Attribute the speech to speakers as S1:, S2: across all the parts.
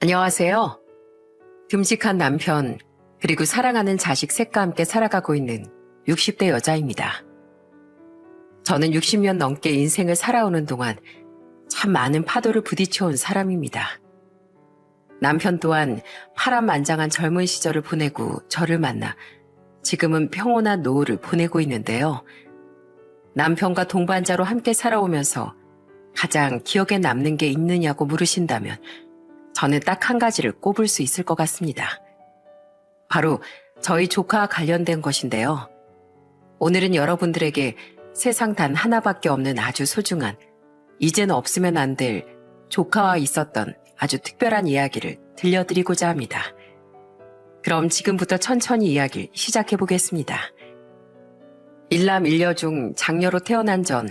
S1: 안녕하세요. 듬직한 남편, 그리고 사랑하는 자식 셋과 함께 살아가고 있는 60대 여자입니다. 저는 60년 넘게 인생을 살아오는 동안 참 많은 파도를 부딪혀온 사람입니다. 남편 또한 파란만장한 젊은 시절을 보내고 저를 만나 지금은 평온한 노후를 보내고 있는데요. 남편과 동반자로 함께 살아오면서 가장 기억에 남는 게 있느냐고 물으신다면 저는 딱 한 가지를 꼽을 수 있을 것 같습니다. 바로 저희 조카와 관련된 것인데요. 오늘은 여러분들에게 세상 단 하나밖에 없는 아주 소중한, 이제는 없으면 안 될 조카와 있었던 아주 특별한 이야기를 들려드리고자 합니다. 그럼 지금부터 천천히 이야기를 시작해 보겠습니다. 일남 일녀 중 장녀로 태어난 전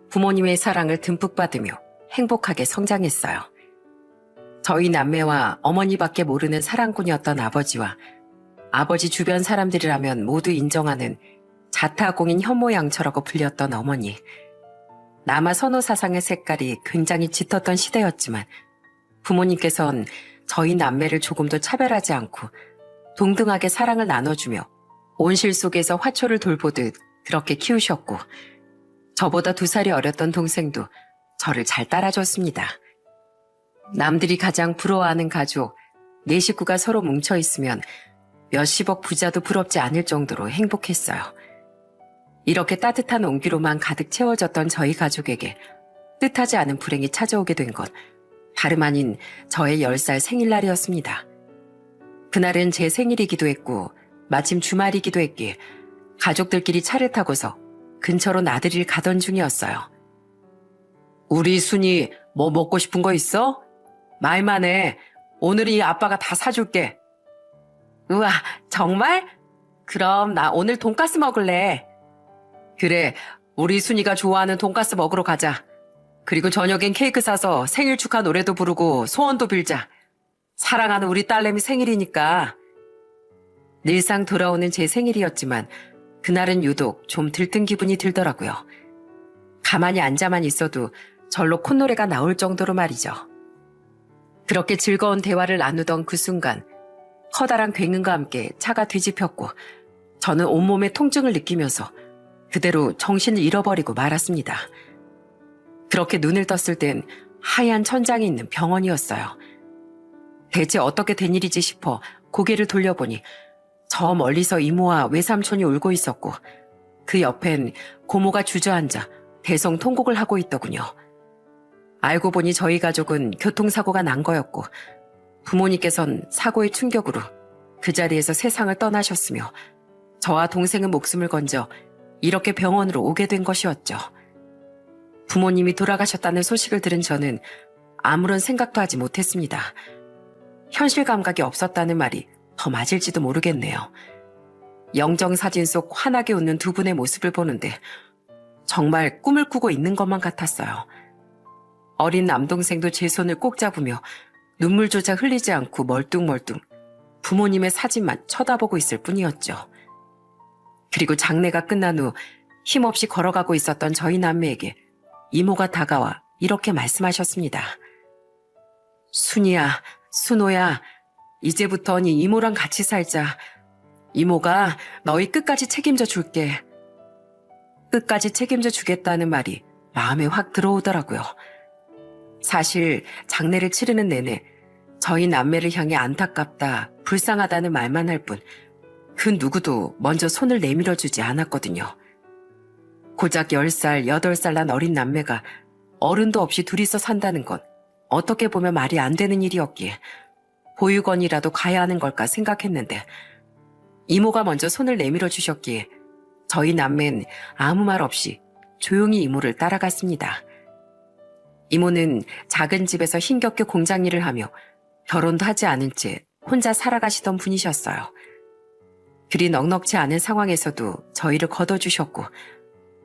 S1: 부모님의 사랑을 듬뿍 받으며 행복하게 성장했어요. 저희 남매와 어머니밖에 모르는 사랑꾼이었던 아버지와 아버지 주변 사람들이라면 모두 인정하는 자타공인 현모양처라고 불렸던 어머니. 남아 선호 사상의 색깔이 굉장히 짙었던 시대였지만 부모님께선 저희 남매를 조금도 차별하지 않고 동등하게 사랑을 나눠주며 온실 속에서 화초를 돌보듯 그렇게 키우셨고 저보다 2살이 어렸던 동생도 저를 잘 따라줬습니다. 남들이 가장 부러워하는 가족, 4식구가 서로 뭉쳐있으면 몇십억 부자도 부럽지 않을 정도로 행복했어요. 이렇게 따뜻한 온기로만 가득 채워졌던 저희 가족에게 뜻하지 않은 불행이 찾아오게 된 건 다름 아닌 저의 10살 생일날이었습니다. 그날은 제 생일이기도 했고 마침 주말이기도 했기에 가족들끼리 차를 타고서 근처로 나들이를 가던 중이었어요. 우리 순이 뭐 먹고 싶은 거 있어? 말만 해. 오늘이 아빠가 다 사줄게. 우와, 정말? 그럼 나 오늘 돈가스 먹을래. 그래, 우리 순이가 좋아하는 돈가스 먹으러 가자. 그리고 저녁엔 케이크 사서 생일 축하 노래도 부르고 소원도 빌자. 사랑하는 우리 딸내미 생일이니까. 늘상 돌아오는 제 생일이었지만 그날은 유독 좀 들뜬 기분이 들더라고요. 가만히 앉아만 있어도 절로 콧노래가 나올 정도로 말이죠. 그렇게 즐거운 대화를 나누던 그 순간 커다란 굉음과 함께 차가 뒤집혔고 저는 온몸에 통증을 느끼면서 그대로 정신을 잃어버리고 말았습니다. 그렇게 눈을 떴을 땐 하얀 천장이 있는 병원이었어요. 대체 어떻게 된 일이지 싶어 고개를 돌려보니 저 멀리서 이모와 외삼촌이 울고 있었고 그 옆엔 고모가 주저앉아 대성통곡을 하고 있더군요. 알고 보니 저희 가족은 교통사고가 난 거였고 부모님께선 사고의 충격으로 그 자리에서 세상을 떠나셨으며 저와 동생은 목숨을 건져 이렇게 병원으로 오게 된 것이었죠. 부모님이 돌아가셨다는 소식을 들은 저는 아무런 생각도 하지 못했습니다. 현실 감각이 없었다는 말이 더 맞을지도 모르겠네요. 영정사진 속 환하게 웃는 두 분의 모습을 보는데 정말 꿈을 꾸고 있는 것만 같았어요. 어린 남동생도 제 손을 꼭 잡으며 눈물조차 흘리지 않고 멀뚱멀뚱 부모님의 사진만 쳐다보고 있을 뿐이었죠. 그리고 장례가 끝난 후 힘없이 걸어가고 있었던 저희 남매에게 이모가 다가와 이렇게 말씀하셨습니다. 순이야, 순호야, 이제부터 네 이모랑 같이 살자. 이모가 너희 끝까지 책임져 줄게. 끝까지 책임져 주겠다는 말이 마음에 확 들어오더라고요. 사실 장례를 치르는 내내 저희 남매를 향해 안타깝다, 불쌍하다는 말만 할 뿐 그 누구도 먼저 손을 내밀어 주지 않았거든요. 고작 10살, 8살 난 어린 남매가 어른도 없이 둘이서 산다는 건 어떻게 보면 말이 안 되는 일이었기에 보육원이라도 가야 하는 걸까 생각했는데 이모가 먼저 손을 내밀어 주셨기에 저희 남매는 아무 말 없이 조용히 이모를 따라갔습니다. 이모는 작은 집에서 힘겹게 공장 일을 하며 결혼도 하지 않은 채 혼자 살아가시던 분이셨어요. 그리 넉넉지 않은 상황에서도 저희를 걷어주셨고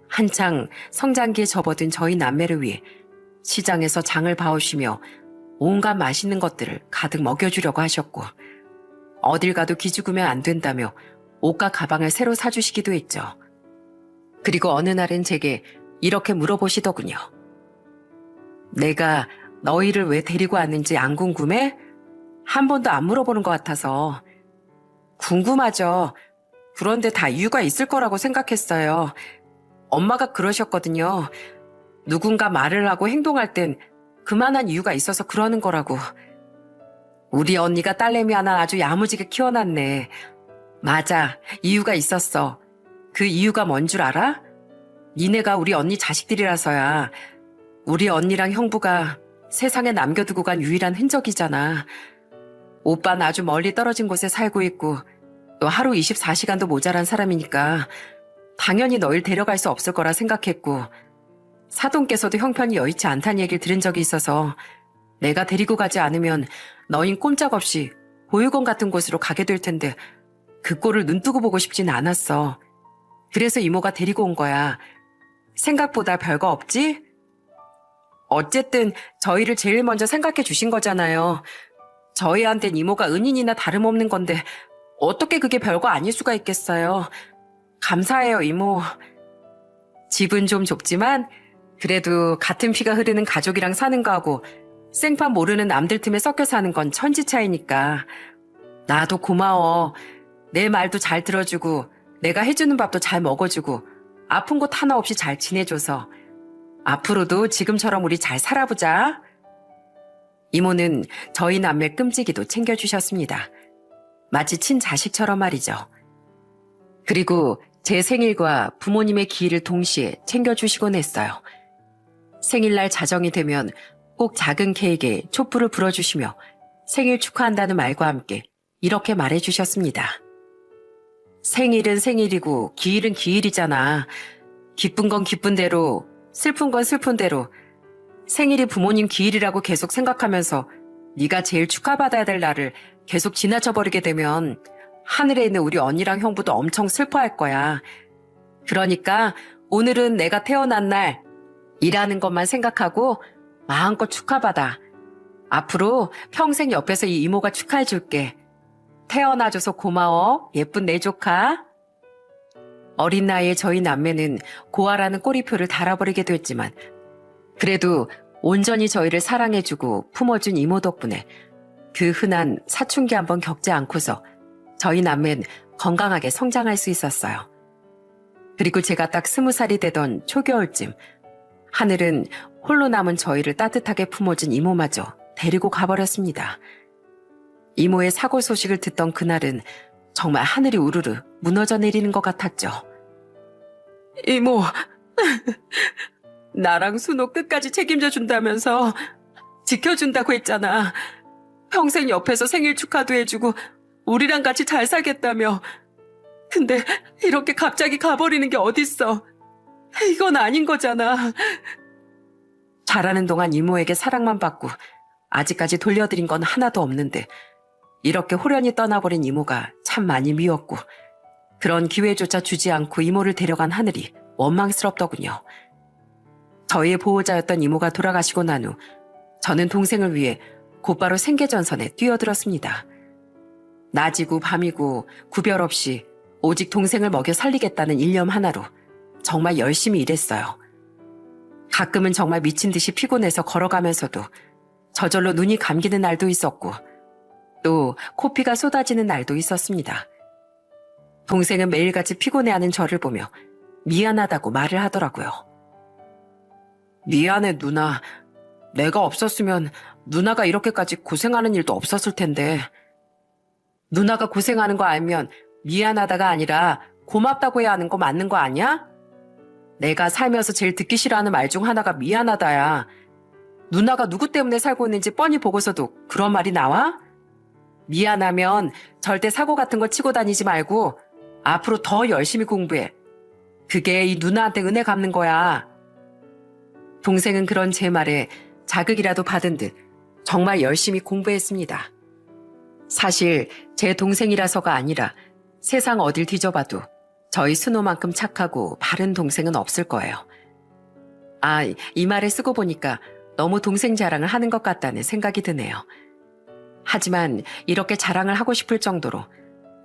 S1: 한창 성장기에 접어든 저희 남매를 위해 시장에서 장을 봐오시며 온갖 맛있는 것들을 가득 먹여주려고 하셨고 어딜 가도 기죽으면 안 된다며 옷과 가방을 새로 사주시기도 했죠. 그리고 어느 날은 제게 이렇게 물어보시더군요. 내가 너희를 왜 데리고 왔는지 안 궁금해? 한 번도 안 물어보는 것 같아서. 궁금하죠. 그런데 다 이유가 있을 거라고 생각했어요. 엄마가 그러셨거든요. 누군가 말을 하고 행동할 땐 그만한 이유가 있어서 그러는 거라고. 우리 언니가 딸내미 하나 아주 야무지게 키워놨네. 맞아, 이유가 있었어. 그 이유가 뭔 줄 알아? 니네가 우리 언니 자식들이라서야. 우리 언니랑 형부가 세상에 남겨두고 간 유일한 흔적이잖아. 오빠는 아주 멀리 떨어진 곳에 살고 있고 또 하루 24시간도 모자란 사람이니까 당연히 너를 데려갈 수 없을 거라 생각했고 사돈께서도 형편이 여의치 않다는 얘기를 들은 적이 있어서 내가 데리고 가지 않으면 너흰 꼼짝없이 보육원 같은 곳으로 가게 될 텐데 그 꼴을 눈뜨고 보고 싶진 않았어. 그래서 이모가 데리고 온 거야. 생각보다 별거 없지? 어쨌든 저희를 제일 먼저 생각해 주신 거잖아요. 저희한텐 이모가 은인이나 다름없는 건데 어떻게 그게 별거 아닐 수가 있겠어요. 감사해요, 이모. 집은 좀 좁지만 그래도 같은 피가 흐르는 가족이랑 사는 거하고 생판 모르는 남들 틈에 섞여 사는 건 천지 차이니까. 나도 고마워. 내 말도 잘 들어주고 내가 해주는 밥도 잘 먹어주고 아픈 곳 하나 없이 잘 지내줘서 앞으로도 지금처럼 우리 잘 살아보자. 이모는 저희 남매 끔찍이도 챙겨주셨습니다. 마치 친자식처럼 말이죠. 그리고 제 생일과 부모님의 기일을 동시에 챙겨주시곤 했어요. 생일날 자정이 되면 꼭 작은 케이크에 촛불을 불어주시며 생일 축하한다는 말과 함께 이렇게 말해주셨습니다. 생일은 생일이고 기일은 기일이잖아. 기쁜 건 기쁜 대로, 슬픈 건 슬픈 대로 생일이 부모님 기일이라고 계속 생각하면서 네가 제일 축하받아야 될 날을 계속 지나쳐버리게 되면 하늘에 있는 우리 언니랑 형부도 엄청 슬퍼할 거야. 그러니까 오늘은 내가 태어난 날이라는 것만 생각하고 마음껏 축하받아. 앞으로 평생 옆에서 이 이모가 축하해줄게. 태어나줘서 고마워. 예쁜 내 조카. 어린 나이에 저희 남매는 고아라는 꼬리표를 달아버리게 됐지만 그래도 온전히 저희를 사랑해주고 품어준 이모 덕분에 그 흔한 사춘기 한번 겪지 않고서 저희 남매는 건강하게 성장할 수 있었어요. 그리고 제가 딱 20살이 되던 초겨울쯤 하늘은 홀로 남은 저희를 따뜻하게 품어준 이모마저 데리고 가버렸습니다. 이모의 사고 소식을 듣던 그날은 정말 하늘이 우르르 무너져 내리는 것 같았죠. 이모, 나랑 순호 끝까지 책임져 준다면서 지켜준다고 했잖아. 평생 옆에서 생일 축하도 해주고 우리랑 같이 잘 살겠다며. 근데 이렇게 갑자기 가버리는 게 어딨어. 이건 아닌 거잖아. 자라는 동안 이모에게 사랑만 받고 아직까지 돌려드린 건 하나도 없는데 이렇게 호련히 떠나버린 이모가 참 많이 미웠고 그런 기회조차 주지 않고 이모를 데려간 하늘이 원망스럽더군요. 저희의 보호자였던 이모가 돌아가시고 난 후 저는 동생을 위해 곧바로 생계전선에 뛰어들었습니다. 낮이고 밤이고 구별 없이 오직 동생을 먹여 살리겠다는 일념 하나로 정말 열심히 일했어요. 가끔은 정말 미친 듯이 피곤해서 걸어가면서도 저절로 눈이 감기는 날도 있었고 또 코피가 쏟아지는 날도 있었습니다. 동생은 매일같이 피곤해하는 저를 보며 미안하다고 말을 하더라고요. 미안해 누나. 내가 없었으면 누나가 이렇게까지 고생하는 일도 없었을 텐데. 누나가 고생하는 거 알면 미안하다가 아니라 고맙다고 해야 하는 거 맞는 거 아니야? 내가 살면서 제일 듣기 싫어하는 말 중 하나가 미안하다야. 누나가 누구 때문에 살고 있는지 뻔히 보고서도 그런 말이 나와? 미안하면 절대 사고 같은 거 치고 다니지 말고 앞으로 더 열심히 공부해. 그게 이 누나한테 은혜 갚는 거야. 동생은 그런 제 말에 자극이라도 받은 듯 정말 열심히 공부했습니다. 사실 제 동생이라서가 아니라 세상 어딜 뒤져봐도 저희 순호만큼 착하고 바른 동생은 없을 거예요. 아, 이 말을 쓰고 보니까 너무 동생 자랑을 하는 것 같다는 생각이 드네요. 하지만 이렇게 자랑을 하고 싶을 정도로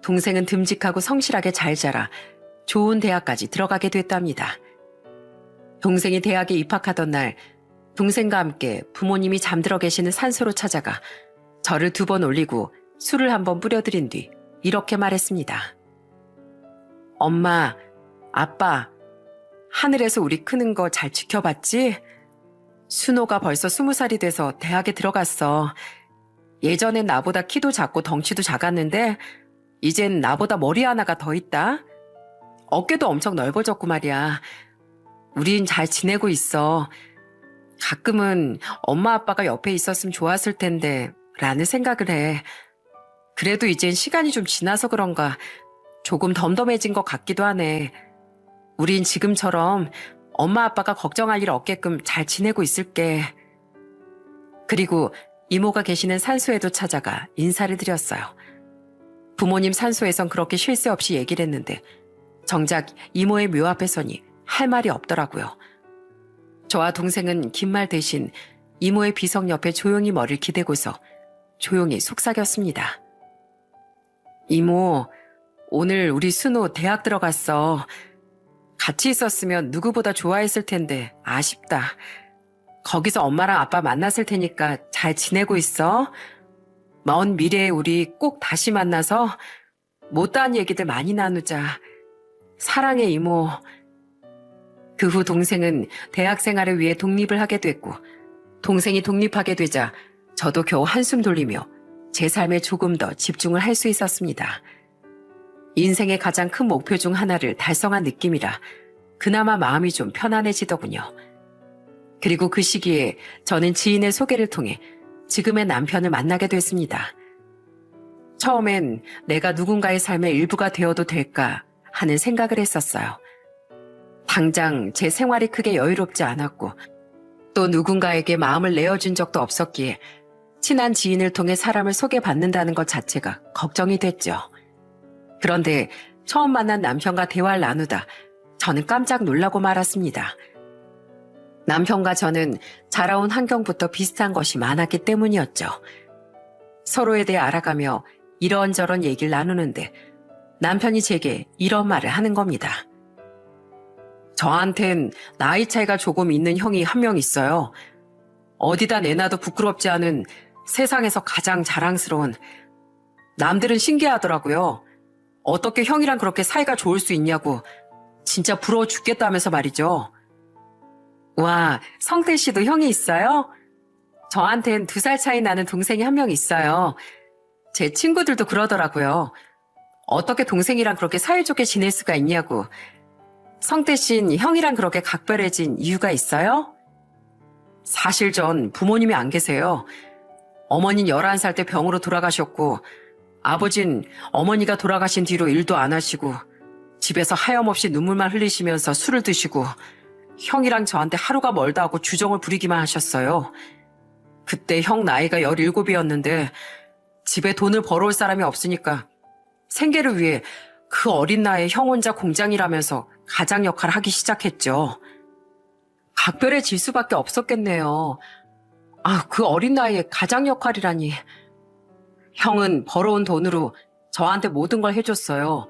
S1: 동생은 듬직하고 성실하게 잘 자라 좋은 대학까지 들어가게 됐답니다. 동생이 대학에 입학하던 날 동생과 함께 부모님이 잠들어 계시는 산소로 찾아가 저를 2번 올리고 술을 1번 뿌려드린 뒤 이렇게 말했습니다. 엄마, 아빠, 하늘에서 우리 크는 거 잘 지켜봤지? 순호가 벌써 20살이 돼서 대학에 들어갔어. 예전엔 나보다 키도 작고 덩치도 작았는데 이젠 나보다 머리 하나가 더 있다. 어깨도 엄청 넓어졌고 말이야. 우린 잘 지내고 있어. 가끔은 엄마 아빠가 옆에 있었으면 좋았을 텐데 라는 생각을 해. 그래도 이젠 시간이 좀 지나서 그런가 조금 덤덤해진 것 같기도 하네. 우린 지금처럼 엄마 아빠가 걱정할 일 없게끔 잘 지내고 있을게. 그리고 이모가 계시는 산소에도 찾아가 인사를 드렸어요. 부모님 산소에선 그렇게 쉴 새 없이 얘기를 했는데 정작 이모의 묘 앞에서니 할 말이 없더라고요. 저와 동생은 긴 말 대신 이모의 비석 옆에 조용히 머리를 기대고서 조용히 속삭였습니다. 이모, 오늘 우리 순호 대학 들어갔어. 같이 있었으면 누구보다 좋아했을 텐데 아쉽다. 거기서 엄마랑 아빠 만났을 테니까 잘 지내고 있어. 먼 미래에 우리 꼭 다시 만나서 못다한 얘기들 많이 나누자. 사랑해 이모. 그 후 동생은 대학 생활을 위해 독립을 하게 됐고 동생이 독립하게 되자 저도 겨우 한숨 돌리며 제 삶에 조금 더 집중을 할 수 있었습니다. 인생의 가장 큰 목표 중 하나를 달성한 느낌이라 그나마 마음이 좀 편안해지더군요. 그리고 그 시기에 저는 지인의 소개를 통해 지금의 남편을 만나게 됐습니다. 처음엔 내가 누군가의 삶의 일부가 되어도 될까 하는 생각을 했었어요. 당장 제 생활이 크게 여유롭지 않았고 또 누군가에게 마음을 내어준 적도 없었기에 친한 지인을 통해 사람을 소개받는다는 것 자체가 걱정이 됐죠. 그런데 처음 만난 남편과 대화를 나누다 저는 깜짝 놀라고 말았습니다. 남편과 저는 자라온 환경부터 비슷한 것이 많았기 때문이었죠. 서로에 대해 알아가며 이런저런 얘기를 나누는데 남편이 제게 이런 말을 하는 겁니다. 저한텐 나이 차이가 조금 있는 형이 한 명 있어요. 어디다 내놔도 부끄럽지 않은 세상에서 가장 자랑스러운. 남들은 신기하더라고요. 어떻게 형이랑 그렇게 사이가 좋을 수 있냐고. 진짜 부러워 죽겠다면서 말이죠. 와, 성태 씨도 형이 있어요? 저한텐 2살 차이 나는 동생이 한 명 있어요. 제 친구들도 그러더라고요. 어떻게 동생이랑 그렇게 사이좋게 지낼 수가 있냐고. 성태 씨는 형이랑 그렇게 각별해진 이유가 있어요? 사실 전 부모님이 안 계세요. 어머니는 11살 때 병으로 돌아가셨고 아버진 어머니가 돌아가신 뒤로 일도 안 하시고 집에서 하염없이 눈물만 흘리시면서 술을 드시고 형이랑 저한테 하루가 멀다 하고 주정을 부리기만 하셨어요. 그때 형 나이가 17이었는데 집에 돈을 벌어올 사람이 없으니까 생계를 위해 그 어린 나이에 형 혼자 공장 일하면서 가장 역할을 하기 시작했죠. 각별해질 수밖에 없었겠네요. 그 어린 나이에 가장 역할이라니. 형은 벌어온 돈으로 저한테 모든 걸 해줬어요.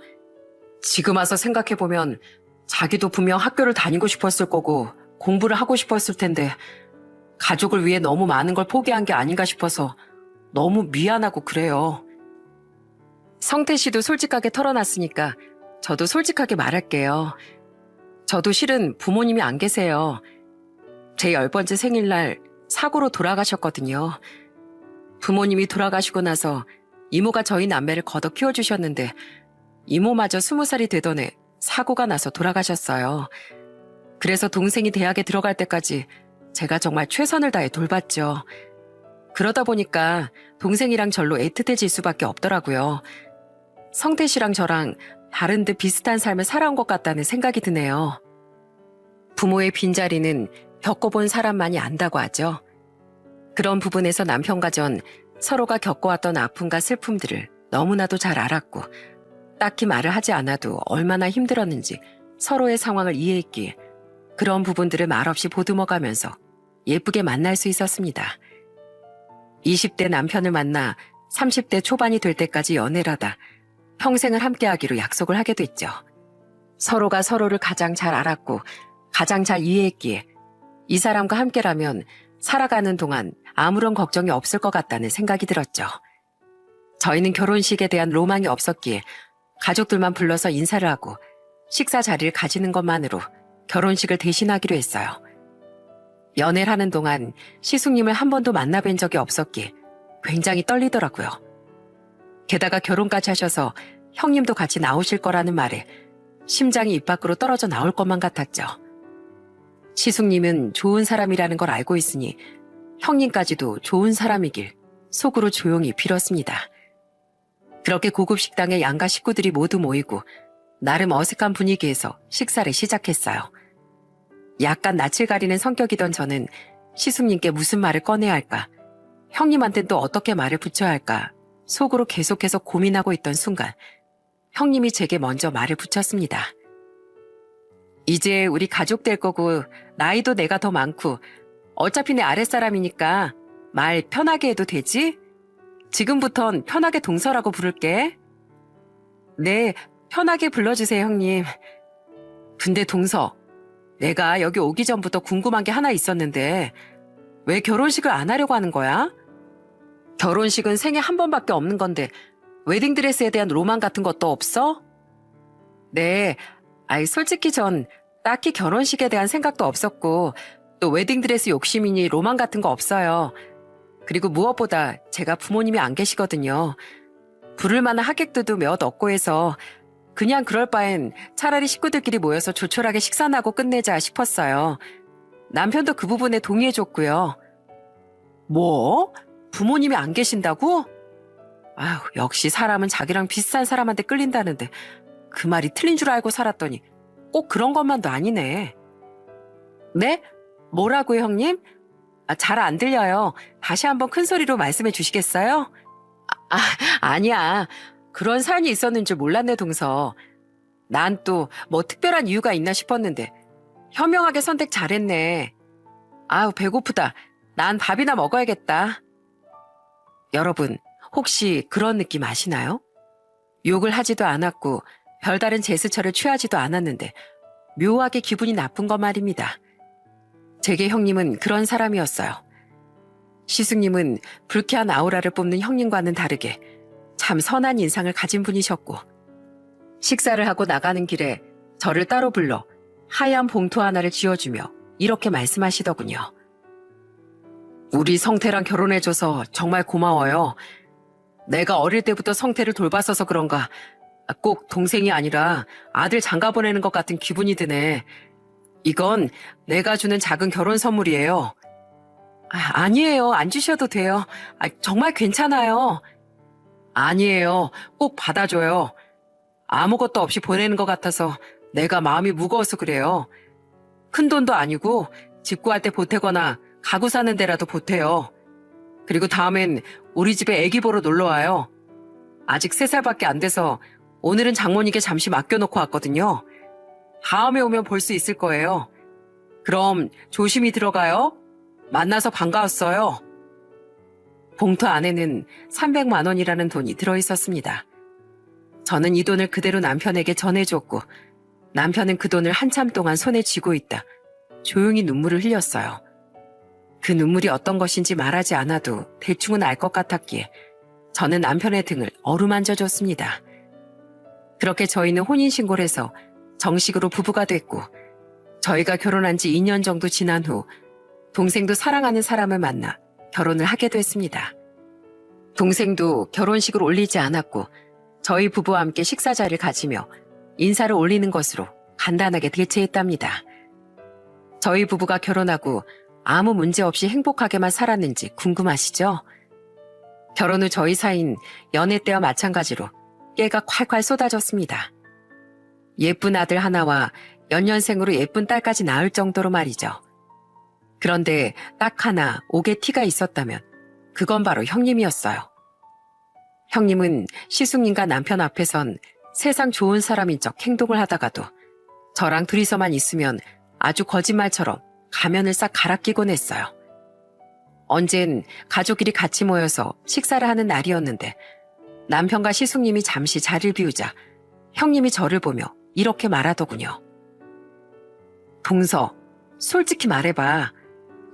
S1: 지금 와서 생각해보면 자기도 분명 학교를 다니고 싶었을 거고 공부를 하고 싶었을 텐데 가족을 위해 너무 많은 걸 포기한 게 아닌가 싶어서 너무 미안하고 그래요. 성태 씨도 솔직하게 털어놨으니까 저도 솔직하게 말할게요. 저도 실은 부모님이 안 계세요. 제 10번째 생일날 사고로 돌아가셨거든요. 부모님이 돌아가시고 나서 이모가 저희 남매를 걷어 키워주셨는데 이모마저 20살이 되던 해 사고가 나서 돌아가셨어요. 그래서 동생이 대학에 들어갈 때까지 제가 정말 최선을 다해 돌봤죠. 그러다 보니까 동생이랑 절로 애틋해질 수밖에 없더라고요. 성태 씨랑 저랑 다른 듯 비슷한 삶을 살아온 것 같다는 생각이 드네요. 부모의 빈자리는 겪어본 사람만이 안다고 하죠. 그런 부분에서 남편과 전 서로가 겪어왔던 아픔과 슬픔들을 너무나도 잘 알았고 딱히 말을 하지 않아도 얼마나 힘들었는지 서로의 상황을 이해했기에 그런 부분들을 말없이 보듬어가면서 예쁘게 만날 수 있었습니다. 20대 남편을 만나 30대 초반이 될 때까지 연애를 하다 평생을 함께하기로 약속을 하게 됐죠. 서로가 서로를 가장 잘 알았고 가장 잘 이해했기에 이 사람과 함께라면 살아가는 동안 아무런 걱정이 없을 것 같다는 생각이 들었죠. 저희는 결혼식에 대한 로망이 없었기에 가족들만 불러서 인사를 하고 식사 자리를 가지는 것만으로 결혼식을 대신하기로 했어요. 연애를 하는 동안 시숙님을 한 번도 만나뵌 적이 없었기에 굉장히 떨리더라고요. 게다가 결혼까지 하셔서 형님도 같이 나오실 거라는 말에 심장이 입 밖으로 떨어져 나올 것만 같았죠. 시숙님은 좋은 사람이라는 걸 알고 있으니 형님까지도 좋은 사람이길 속으로 조용히 빌었습니다. 그렇게 고급 식당에 양가 식구들이 모두 모이고 나름 어색한 분위기에서 식사를 시작했어요. 약간 낯을 가리는 성격이던 저는 시숙님께 무슨 말을 꺼내야 할까, 형님한테 또 어떻게 말을 붙여야 할까 속으로 계속해서 고민하고 있던 순간 형님이 제게 먼저 말을 붙였습니다. 이제 우리 가족 될 거고 나이도 내가 더 많고 어차피 내 아랫사람이니까 말 편하게 해도 되지? 지금부턴 편하게 동서라고 부를게. 네, 편하게 불러주세요, 형님. 근데 동서, 내가 여기 오기 전부터 궁금한 게 하나 있었는데 왜 결혼식을 안 하려고 하는 거야? 결혼식은 생애 한 번밖에 없는 건데 웨딩드레스에 대한 로망 같은 것도 없어? 네, 솔직히 전 딱히 결혼식에 대한 생각도 없었고 또 웨딩드레스 욕심이니 로망 같은 거 없어요. 그리고 무엇보다 제가 부모님이 안 계시거든요. 부를 만한 하객들도 몇 없고 해서 그냥 그럴 바엔 차라리 식구들끼리 모여서 조촐하게 식사나 하고 끝내자 싶었어요. 남편도 그 부분에 동의해줬고요. 뭐? 부모님이 안 계신다고? 아휴, 역시 사람은 자기랑 비슷한 사람한테 끌린다는데 그 말이 틀린 줄 알고 살았더니 꼭 그런 것만도 아니네. 네? 뭐라고요, 형님? 잘 안 들려요. 다시 한번 큰 소리로 말씀해 주시겠어요? 아니야. 그런 사연이 있었는 줄 몰랐네, 동서. 난 또 뭐 특별한 이유가 있나 싶었는데 현명하게 선택 잘했네. 아우, 배고프다. 난 밥이나 먹어야겠다. 여러분, 혹시 그런 느낌 아시나요? 욕을 하지도 않았고 별다른 제스처를 취하지도 않았는데 묘하게 기분이 나쁜 것 말입니다. 제게 형님은 그런 사람이었어요. 시숙님은 불쾌한 아우라를 뿜는 형님과는 다르게 참 선한 인상을 가진 분이셨고 식사를 하고 나가는 길에 저를 따로 불러 하얀 봉투 하나를 쥐어주며 이렇게 말씀하시더군요. 우리 성태랑 결혼해줘서 정말 고마워요. 내가 어릴 때부터 성태를 돌봤어서 그런가 꼭 동생이 아니라 아들 장가 보내는 것 같은 기분이 드네. 이건 내가 주는 작은 결혼 선물이에요. 아니에요. 안 주셔도 돼요. 정말 괜찮아요. 아니에요. 꼭 받아줘요. 아무것도 없이 보내는 것 같아서 내가 마음이 무거워서 그래요. 큰 돈도 아니고 집 구할 때 보태거나 가구 사는 데라도 보태요. 그리고 다음엔 우리 집에 애기 보러 놀러 와요. 아직 3살밖에 안 돼서 오늘은 장모님께 잠시 맡겨놓고 왔거든요. 다음에 오면 볼 수 있을 거예요. 그럼 조심히 들어가요. 만나서 반가웠어요. 봉투 안에는 300만 원이라는 돈이 들어있었습니다. 저는 이 돈을 그대로 남편에게 전해줬고 남편은 그 돈을 한참 동안 손에 쥐고 있다 조용히 눈물을 흘렸어요. 그 눈물이 어떤 것인지 말하지 않아도 대충은 알 것 같았기에 저는 남편의 등을 어루만져 줬습니다. 그렇게 저희는 혼인신고를 해서 정식으로 부부가 됐고 저희가 결혼한 지 2년 정도 지난 후 동생도 사랑하는 사람을 만나 결혼을 하게 됐습니다. 동생도 결혼식을 올리지 않았고 저희 부부와 함께 식사 자리를 가지며 인사를 올리는 것으로 간단하게 대체했답니다. 저희 부부가 결혼하고 아무 문제 없이 행복하게만 살았는지 궁금하시죠? 결혼 후 저희 사이는 연애 때와 마찬가지로 깨가 콸콸 쏟아졌습니다. 예쁜 아들 하나와 연년생으로 예쁜 딸까지 낳을 정도로 말이죠. 그런데 딱 하나 옥의 티가 있었다면 그건 바로 형님이었어요. 형님은 시숙님과 남편 앞에선 세상 좋은 사람인 척 행동을 하다가도 저랑 둘이서만 있으면 아주 거짓말처럼 가면을 싹 갈아 끼곤 했어요. 언젠 가족끼리 같이 모여서 식사를 하는 날이었는데 남편과 시숙님이 잠시 자리를 비우자 형님이 저를 보며 이렇게 말하더군요. 동서, 솔직히 말해봐.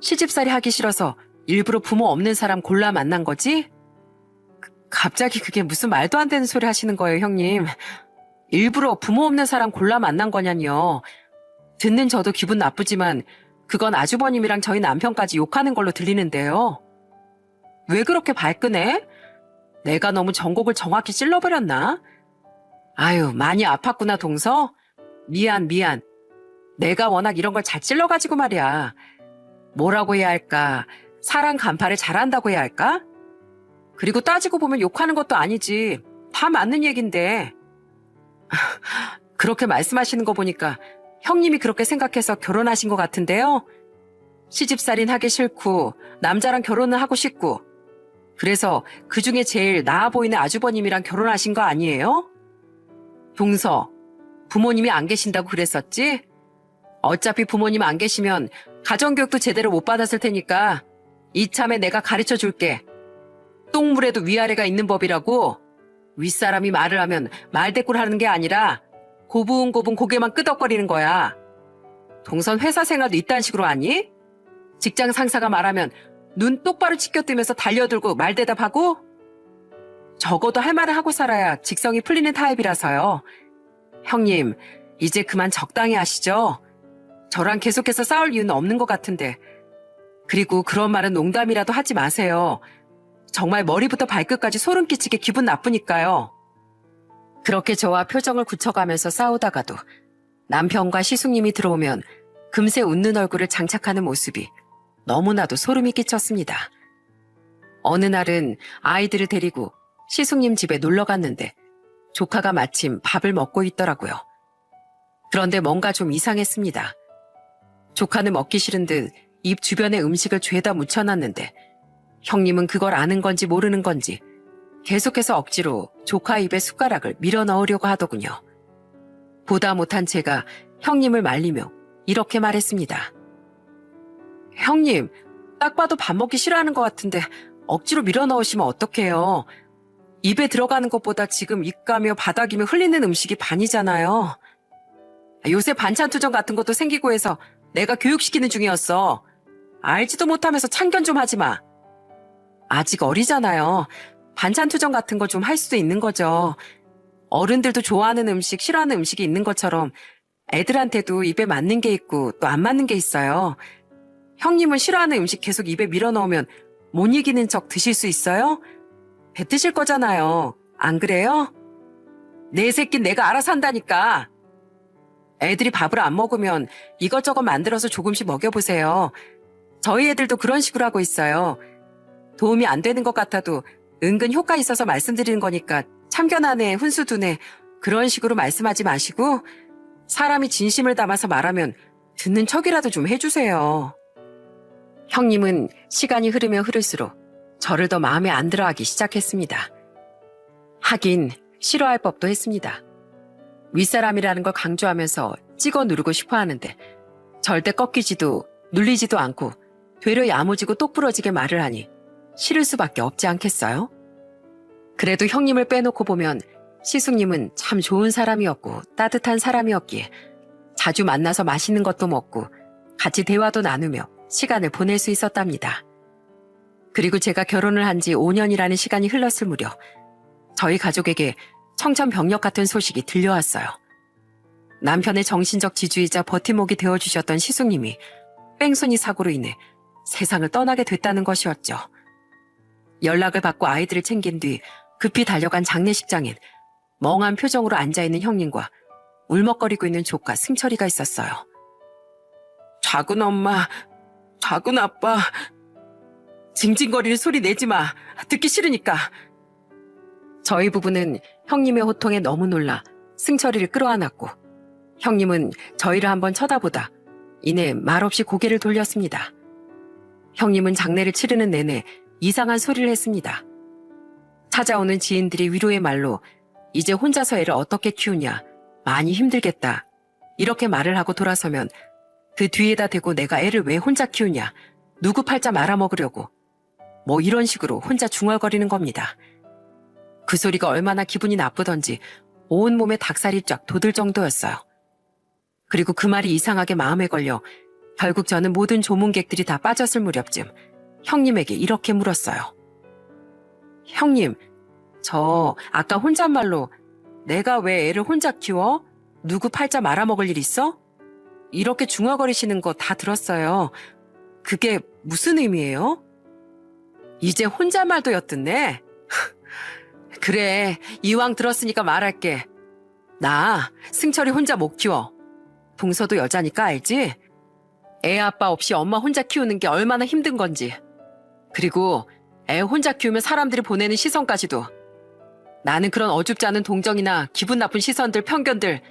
S1: 시집살이 하기 싫어서 일부러 부모 없는 사람 골라 만난 거지? 갑자기 그게 무슨 말도 안 되는 소리 하시는 거예요, 형님. 일부러 부모 없는 사람 골라 만난 거냐뇨. 듣는 저도 기분 나쁘지만 그건 아주버님이랑 저희 남편까지 욕하는 걸로 들리는데요. 왜 그렇게 발끈해? 내가 너무 전곡을 정확히 찔러버렸나? 아유, 많이 아팠구나, 동서? 미안. 내가 워낙 이런 걸 잘 찔러가지고 말이야. 뭐라고 해야 할까? 사랑 간파를 잘한다고 해야 할까? 그리고 따지고 보면 욕하는 것도 아니지. 다 맞는 얘긴데. 그렇게 말씀하시는 거 보니까 형님이 그렇게 생각해서 결혼하신 것 같은데요. 시집살인 하기 싫고 남자랑 결혼을 하고 싶고 그래서 그중에 제일 나아 보이는 아주버님이랑 결혼하신 거 아니에요? 동서, 부모님이 안 계신다고 그랬었지? 어차피 부모님 안 계시면 가정교육도 제대로 못 받았을 테니까 이참에 내가 가르쳐 줄게. 똥물에도 위아래가 있는 법이라고. 윗사람이 말을 하면 말대꾸를 하는 게 아니라 고분고분 고개만 끄덕거리는 거야. 동선 회사 생활도 이딴 식으로 하니? 직장 상사가 말하면 눈 똑바로 치켜뜨면서 달려들고 말대답하고? 적어도 할 말을 하고 살아야 직성이 풀리는 타입이라서요. 형님, 이제 그만 적당히 하시죠. 저랑 계속해서 싸울 이유는 없는 것 같은데. 그리고 그런 말은 농담이라도 하지 마세요. 정말 머리부터 발끝까지 소름 끼치게 기분 나쁘니까요. 그렇게 저와 표정을 굳혀가면서 싸우다가도 남편과 시숙님이 들어오면 금세 웃는 얼굴을 장착하는 모습이 너무나도 소름이 끼쳤습니다. 어느 날은 아이들을 데리고 시숙님 집에 놀러 갔는데 조카가 마침 밥을 먹고 있더라고요. 그런데 뭔가 좀 이상했습니다. 조카는 먹기 싫은 듯 입 주변에 음식을 죄다 묻혀놨는데 형님은 그걸 아는 건지 모르는 건지 계속해서 억지로 조카 입에 숟가락을 밀어 넣으려고 하더군요. 보다 못한 제가 형님을 말리며 이렇게 말했습니다. 형님, 딱 봐도 밥 먹기 싫어하는 것 같은데 억지로 밀어 넣으시면 어떡해요. 입에 들어가는 것보다 지금 입가며 바닥이며 흘리는 음식이 반이잖아요. 요새 반찬 투정 같은 것도 생기고 해서 내가 교육시키는 중이었어. 알지도 못하면서 참견 좀 하지 마. 아직 어리잖아요. 반찬 투정 같은 거 좀 할 수도 있는 거죠. 어른들도 좋아하는 음식, 싫어하는 음식이 있는 것처럼 애들한테도 입에 맞는 게 있고 또 안 맞는 게 있어요. 형님은 싫어하는 음식 계속 입에 밀어 넣으면 못 이기는 척 드실 수 있어요? 뱉으실 거잖아요. 안 그래요? 내 새끼는 내가 알아서 한다니까. 애들이 밥을 안 먹으면 이것저것 만들어서 조금씩 먹여보세요. 저희 애들도 그런 식으로 하고 있어요. 도움이 안 되는 것 같아도 은근 효과 있어서 말씀드리는 거니까 참견하네, 훈수두네 그런 식으로 말씀하지 마시고 사람이 진심을 담아서 말하면 듣는 척이라도 좀 해주세요. 형님은 시간이 흐르면 흐를수록 저를 더 마음에 안 들어하기 시작했습니다. 하긴 싫어할 법도 했습니다. 윗사람이라는 걸 강조하면서 찍어 누르고 싶어 하는데 절대 꺾이지도 눌리지도 않고 되려 야무지고 똑부러지게 말을 하니 싫을 수밖에 없지 않겠어요? 그래도 형님을 빼놓고 보면 시숙님은 참 좋은 사람이었고 따뜻한 사람이었기에 자주 만나서 맛있는 것도 먹고 같이 대화도 나누며 시간을 보낼 수 있었답니다. 그리고 제가 결혼을 한 지 5년이라는 시간이 흘렀을 무렵 저희 가족에게 청천벽력 같은 소식이 들려왔어요. 남편의 정신적 지주이자 버팀목이 되어주셨던 시숙님이 뺑소니 사고로 인해 세상을 떠나게 됐다는 것이었죠. 연락을 받고 아이들을 챙긴 뒤 급히 달려간 장례식장엔 멍한 표정으로 앉아있는 형님과 울먹거리고 있는 조카 승철이가 있었어요. 작은 엄마, 작은 아빠, 징징거리는 소리 내지 마. 듣기 싫으니까. 저희 부부는 형님의 호통에 너무 놀라 승철이를 끌어안았고 형님은 저희를 한번 쳐다보다 이내 말없이 고개를 돌렸습니다. 형님은 장례를 치르는 내내 이상한 소리를 했습니다. 찾아오는 지인들이 위로의 말로 이제 혼자서 애를 어떻게 키우냐, 많이 힘들겠다 이렇게 말을 하고 돌아서면 그 뒤에다 대고 내가 애를 왜 혼자 키우냐, 누구 팔자 말아먹으려고 뭐 이런 식으로 혼자 중얼거리는 겁니다. 그 소리가 얼마나 기분이 나쁘던지 온몸에 닭살이 쫙 돋을 정도였어요. 그리고 그 말이 이상하게 마음에 걸려 결국 저는 모든 조문객들이 다 빠졌을 무렵쯤 형님에게 이렇게 물었어요. 형님, 저 아까 혼잣말로 내가 왜 애를 혼자 키워? 누구 팔자 말아먹을 일 있어? 이렇게 중얼거리시는 거 다 들었어요. 그게 무슨 의미예요? 이제 혼잣말도 였던네. 그래, 이왕 들었으니까 말할게. 나 승철이 혼자 못 키워. 동서도 여자니까 알지? 애 아빠 없이 엄마 혼자 키우는 게 얼마나 힘든 건지. 그리고 애 혼자 키우면 사람들이 보내는 시선까지도. 나는 그런 어줍지 않은 동정이나 기분 나쁜 시선들, 편견들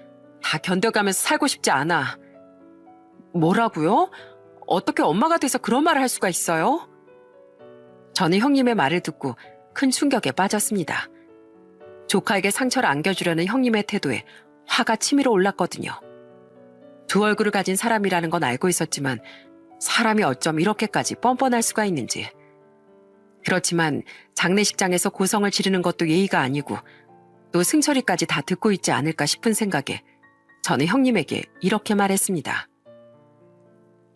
S1: 다 견뎌가면서 살고 싶지 않아. 뭐라고요? 어떻게 엄마가 돼서 그런 말을 할 수가 있어요? 저는 형님의 말을 듣고 큰 충격에 빠졌습니다. 조카에게 상처를 안겨주려는 형님의 태도에 화가 치밀어 올랐거든요. 두 얼굴을 가진 사람이라는 건 알고 있었지만 사람이 어쩜 이렇게까지 뻔뻔할 수가 있는지. 그렇지만 장례식장에서 고성을 지르는 것도 예의가 아니고 또 승철이까지 다 듣고 있지 않을까 싶은 생각에 저는 형님에게 이렇게 말했습니다.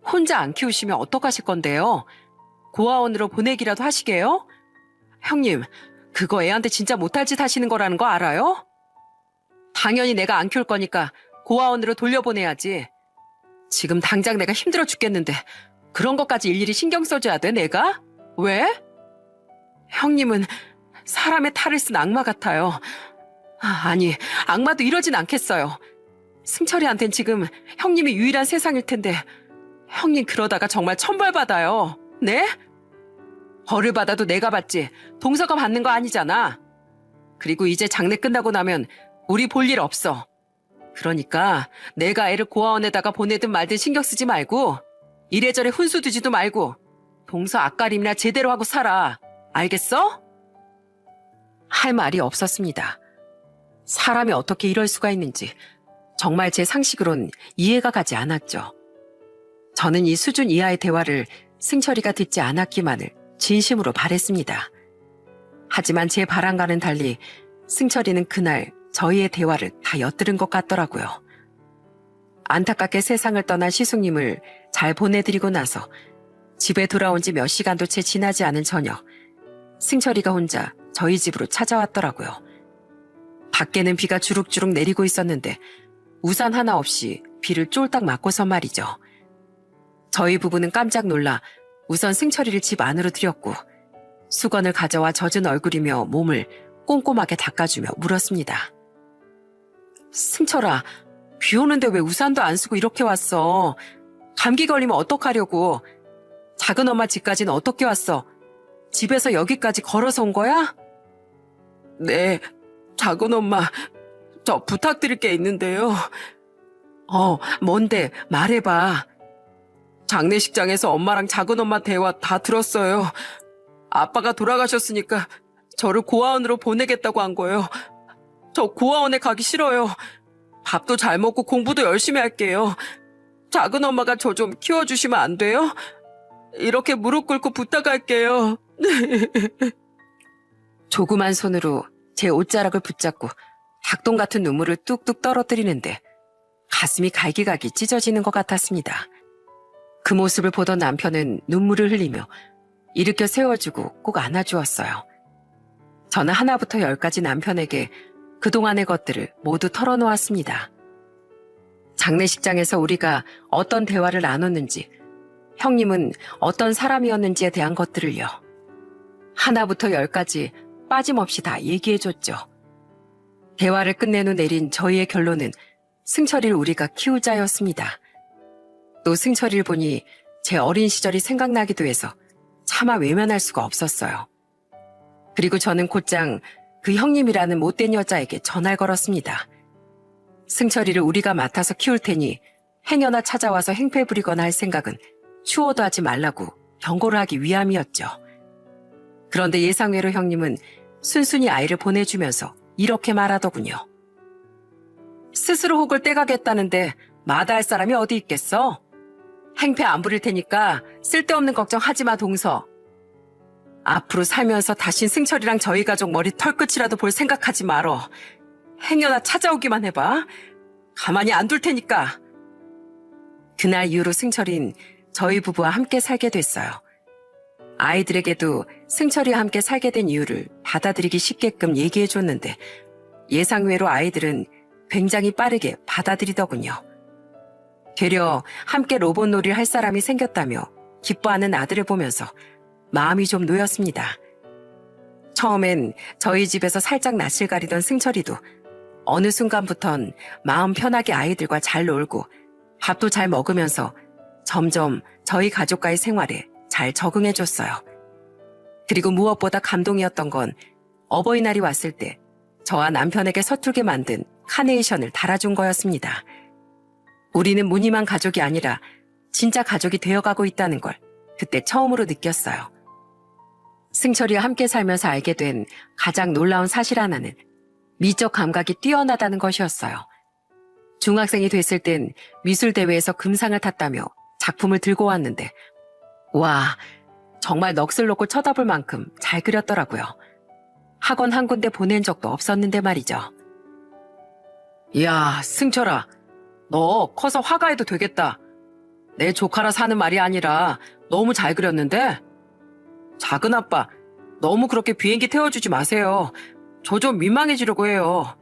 S1: 혼자 안 키우시면 어떡하실 건데요? 고아원으로 보내기라도 하시게요? 형님, 그거 애한테 진짜 못할 짓 하시는 거라는 거 알아요? 당연히 내가 안 키울 거니까 고아원으로 돌려보내야지. 지금 당장 내가 힘들어 죽겠는데 그런 것까지 일일이 신경 써줘야 돼, 내가? 왜? 형님은 사람의 탈을 쓴 악마 같아요. 아니, 악마도 이러진 않겠어요. 승철이한텐 지금 형님이 유일한 세상일 텐데 형님 그러다가 정말 천벌받아요. 네? 벌을 받아도 내가 받지 동서가 받는 거 아니잖아. 그리고 이제 장례 끝나고 나면 우리 볼 일 없어. 그러니까 내가 애를 고아원에다가 보내든 말든 신경 쓰지 말고 이래저래 훈수 두지도 말고 동서 앞가림이나 제대로 하고 살아. 알겠어? 할 말이 없었습니다. 사람이 어떻게 이럴 수가 있는지 정말 제 상식으론 이해가 가지 않았죠. 저는 이 수준 이하의 대화를 승철이가 듣지 않았기만을 진심으로 바랬습니다. 하지만 제 바람과는 달리 승철이는 그날 저희의 대화를 다 엿들은 것 같더라고요. 안타깝게 세상을 떠난 시숙님을 잘 보내드리고 나서 집에 돌아온 지 몇 시간도 채 지나지 않은 저녁, 승철이가 혼자 저희 집으로 찾아왔더라고요. 밖에는 비가 주룩주룩 내리고 있었는데 우산 하나 없이 비를 쫄딱 맞고선 말이죠. 저희 부부는 깜짝 놀라 우선 승철이를 집 안으로 들였고 수건을 가져와 젖은 얼굴이며 몸을 꼼꼼하게 닦아주며 물었습니다. 승철아, 비 오는데 왜 우산도 안 쓰고 이렇게 왔어? 감기 걸리면 어떡하려고? 작은 엄마 집까지는 어떻게 왔어? 집에서 여기까지 걸어서 온 거야? 네, 작은 엄마, 저 부탁드릴 게 있는데요. 뭔데? 말해봐. 장례식장에서 엄마랑 작은 엄마 대화 다 들었어요. 아빠가 돌아가셨으니까 저를 고아원으로 보내겠다고 한 거예요. 저 고아원에 가기 싫어요. 밥도 잘 먹고 공부도 열심히 할게요. 작은 엄마가 저 좀 키워주시면 안 돼요? 이렇게 무릎 꿇고 부탁할게요. 조그만 손으로 제 옷자락을 붙잡고 닭똥 같은 눈물을 뚝뚝 떨어뜨리는데 가슴이 갈기갈기 찢어지는 것 같았습니다. 그 모습을 보던 남편은 눈물을 흘리며 일으켜 세워주고 꼭 안아주었어요. 저는 하나부터 열까지 남편에게 그동안의 것들을 모두 털어놓았습니다. 장례식장에서 우리가 어떤 대화를 나눴는지, 형님은 어떤 사람이었는지에 대한 것들을요. 하나부터 열까지 빠짐없이 다 얘기해줬죠. 대화를 끝낸 후 내린 저희의 결론은 승철이를 우리가 키우자였습니다. 또 승철이를 보니 제 어린 시절이 생각나기도 해서 차마 외면할 수가 없었어요. 그리고 저는 곧장 그 형님이라는 못된 여자에게 전화를 걸었습니다. 승철이를 우리가 맡아서 키울 테니 행여나 찾아와서 행패 부리거나 할 생각은 추호도 하지 말라고 경고를 하기 위함이었죠. 그런데 예상외로 형님은 순순히 아이를 보내주면서 이렇게 말하더군요. 스스로 혹을 떼가겠다는데 마다할 사람이 어디 있겠어? 행패 안 부릴 테니까 쓸데없는 걱정 하지마 동서. 앞으로 살면서 다신 승철이랑 저희 가족 머리 털끝이라도 볼 생각하지 말어. 행여나 찾아오기만 해봐. 가만히 안 둘 테니까. 그날 이후로 승철이는 저희 부부와 함께 살게 됐어요. 아이들에게도 승철이와 함께 살게 된 이유를 받아들이기 쉽게끔 얘기해줬는데 예상외로 아이들은 굉장히 빠르게 받아들이더군요. 되려 함께 로봇놀이를 할 사람이 생겼다며 기뻐하는 아들을 보면서 마음이 좀 놓였습니다. 처음엔 저희 집에서 살짝 낯을 가리던 승철이도 어느 순간부턴 마음 편하게 아이들과 잘 놀고 밥도 잘 먹으면서 점점 저희 가족과의 생활에 잘 적응해줬어요. 그리고 무엇보다 감동이었던 건 어버이날이 왔을 때 저와 남편에게 서툴게 만든 카네이션을 달아준 거였습니다. 우리는 무늬만 가족이 아니라 진짜 가족이 되어가고 있다는 걸 그때 처음으로 느꼈어요. 승철이와 함께 살면서 알게 된 가장 놀라운 사실 하나는 미적 감각이 뛰어나다는 것이었어요. 중학생이 됐을 땐 미술대회에서 금상을 탔다며 작품을 들고 왔는데 와, 정말 넋을 놓고 쳐다볼 만큼 잘 그렸더라고요. 학원 한 군데 보낸 적도 없었는데 말이죠. 이야, 승철아, 너 커서 화가해도 되겠다. 내 조카라 사는 말이 아니라 너무 잘 그렸는데? 작은 아빠, 너무 그렇게 비행기 태워주지 마세요. 저 좀 민망해지려고 해요.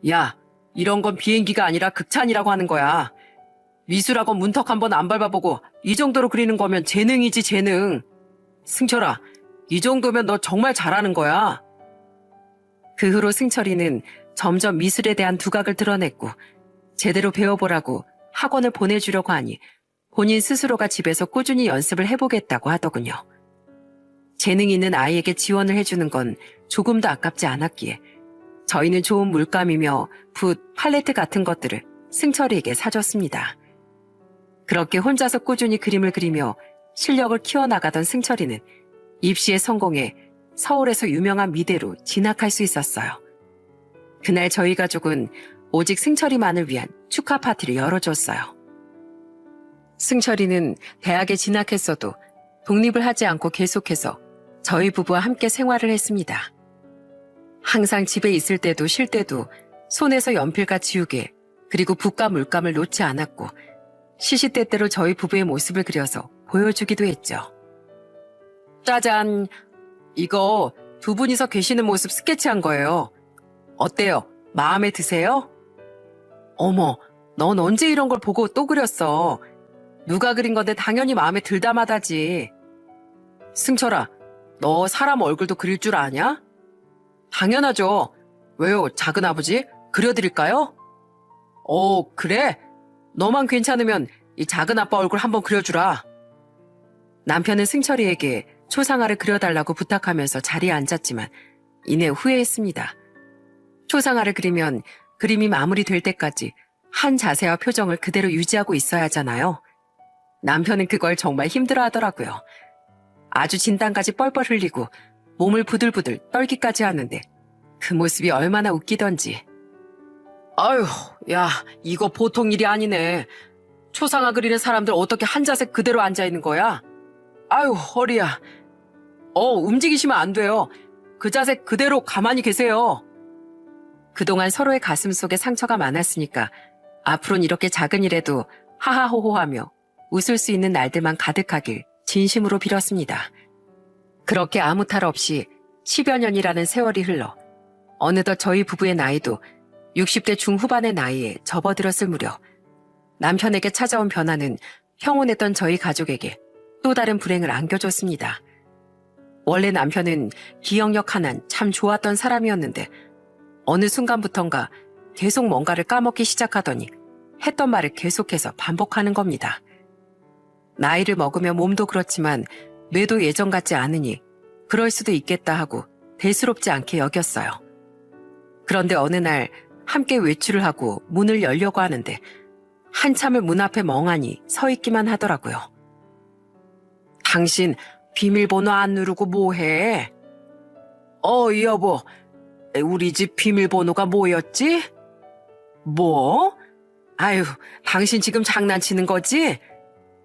S1: 야, 이런 건 비행기가 아니라 극찬이라고 하는 거야. 미술학원 문턱 한번 안 밟아보고 이 정도로 그리는 거면 재능이지, 재능. 승철아, 이 정도면 너 정말 잘하는 거야. 그 후로 승철이는 점점 미술에 대한 두각을 드러냈고 제대로 배워보라고 학원을 보내주려고 하니 본인 스스로가 집에서 꾸준히 연습을 해보겠다고 하더군요. 재능 있는 아이에게 지원을 해주는 건 조금도 아깝지 않았기에 저희는 좋은 물감이며 붓, 팔레트 같은 것들을 승철이에게 사줬습니다. 그렇게 혼자서 꾸준히 그림을 그리며 실력을 키워나가던 승철이는 입시에 성공해 서울에서 유명한 미대로 진학할 수 있었어요. 그날 저희 가족은 오직 승철이만을 위한 축하 파티를 열어줬어요. 승철이는 대학에 진학했어도 독립을 하지 않고 계속해서 저희 부부와 함께 생활을 했습니다. 항상 집에 있을 때도 쉴 때도 손에서 연필과 지우개 그리고 붓과 물감을 놓지 않았고 시시때때로 저희 부부의 모습을 그려서 보여주기도 했죠. 짜잔! 이거 두 분이서 계시는 모습 스케치한 거예요. 어때요? 마음에 드세요? 어머, 넌 언제 이런 걸 보고 또 그렸어? 누가 그린 건데 당연히 마음에 들다마다지. 승철아, 너 사람 얼굴도 그릴 줄 아냐? 당연하죠. 왜요, 작은아버지? 그려드릴까요? 그래? 너만 괜찮으면 이 작은아빠 얼굴 한번 그려주라. 남편은 승철이에게 초상화를 그려달라고 부탁하면서 자리에 앉았지만 이내 후회했습니다. 초상화를 그리면 그림이 마무리될 때까지 한 자세와 표정을 그대로 유지하고 있어야 하잖아요. 남편은 그걸 정말 힘들어하더라고요. 아주 진땀까지 뻘뻘 흘리고 몸을 부들부들 떨기까지 하는데 그 모습이 얼마나 웃기던지. 아유, 야, 이거 보통 일이 아니네. 초상화 그리는 사람들 어떻게 한 자세 그대로 앉아있는 거야? 아유, 허리야. 움직이시면 안 돼요. 그 자세 그대로 가만히 계세요. 그동안 서로의 가슴 속에 상처가 많았으니까 앞으로는 이렇게 작은 일에도 하하호호하며 웃을 수 있는 날들만 가득하길 진심으로 빌었습니다. 그렇게 아무 탈 없이 10여 년이라는 세월이 흘러 어느덧 저희 부부의 나이도 60대 중후반의 나이에 접어들었을 무렵 남편에게 찾아온 변화는 평온했던 저희 가족에게 또 다른 불행을 안겨줬습니다. 원래 남편은 기억력 하나는 참 좋았던 사람이었는데 어느 순간부턴가 계속 뭔가를 까먹기 시작하더니 했던 말을 계속해서 반복하는 겁니다. 나이를 먹으며 몸도 그렇지만 뇌도 예전 같지 않으니 그럴 수도 있겠다 하고 대수롭지 않게 여겼어요. 그런데 어느 날 함께 외출을 하고 문을 열려고 하는데 한참을 문 앞에 멍하니 서 있기만 하더라고요. 당신 비밀번호 안 누르고 뭐해? 여보, 우리 집 비밀번호가 뭐였지? 뭐? 아유, 당신 지금 장난치는 거지?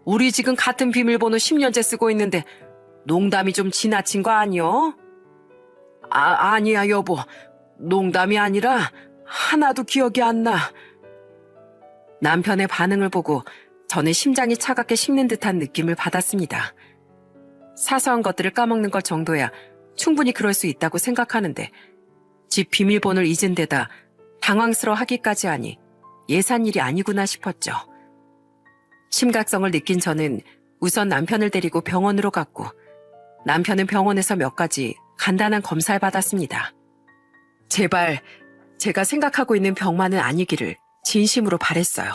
S1: 우리 지금 같은 비밀번호 10년째 쓰고 있는데 농담이 좀 지나친 거 아니요? 아니야 여보. 농담이 아니라 하나도 기억이 안 나. 남편의 반응을 보고 저는 심장이 차갑게 식는 듯한 느낌을 받았습니다. 사소한 것들을 까먹는 것 정도야 충분히 그럴 수 있다고 생각하는데 집 비밀번호를 잊은 데다 당황스러워하기까지 하니 예산일이 아니구나 싶었죠. 심각성을 느낀 저는 우선 남편을 데리고 병원으로 갔고 남편은 병원에서 몇 가지 간단한 검사를 받았습니다. 제발 제가 생각하고 있는 병만은 아니기를 진심으로 바랬어요.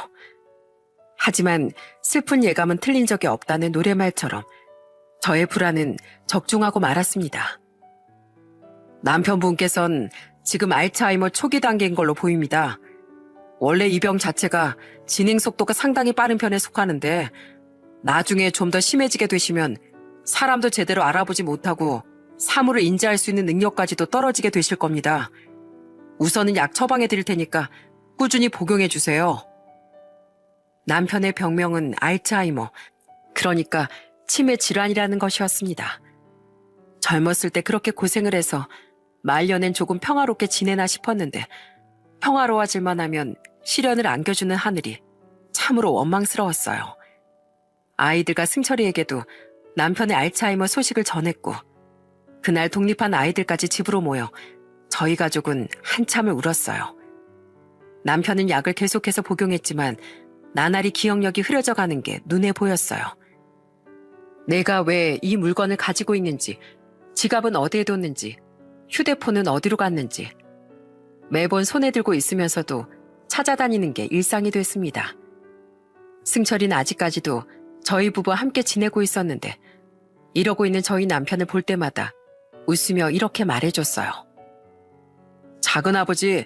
S1: 하지만 슬픈 예감은 틀린 적이 없다는 노래말처럼 저의 불안은 적중하고 말았습니다. 남편분께선 지금 알츠하이머 초기 단계인 걸로 보입니다. 원래 이 병 자체가 진행 속도가 상당히 빠른 편에 속하는데 나중에 좀 더 심해지게 되시면 사람도 제대로 알아보지 못하고 사물을 인지할 수 있는 능력까지도 떨어지게 되실 겁니다. 우선은 약 처방해 드릴 테니까 꾸준히 복용해 주세요. 남편의 병명은 알츠하이머, 그러니까 치매 질환이라는 것이었습니다. 젊었을 때 그렇게 고생을 해서 말년엔 조금 평화롭게 지내나 싶었는데 평화로워질만 하면 시련을 안겨주는 하늘이 참으로 원망스러웠어요. 아이들과 승철이에게도 남편의 알츠하이머 소식을 전했고 그날 독립한 아이들까지 집으로 모여 저희 가족은 한참을 울었어요. 남편은 약을 계속해서 복용했지만 나날이 기억력이 흐려져 가는 게 눈에 보였어요. 내가 왜 이 물건을 가지고 있는지, 지갑은 어디에 뒀는지, 휴대폰은 어디로 갔는지 매번 손에 들고 있으면서도 찾아다니는 게 일상이 됐습니다. 승철이는 아직까지도 저희 부부와 함께 지내고 있었는데 이러고 있는 저희 남편을 볼 때마다 웃으며 이렇게 말해줬어요. 작은아버지,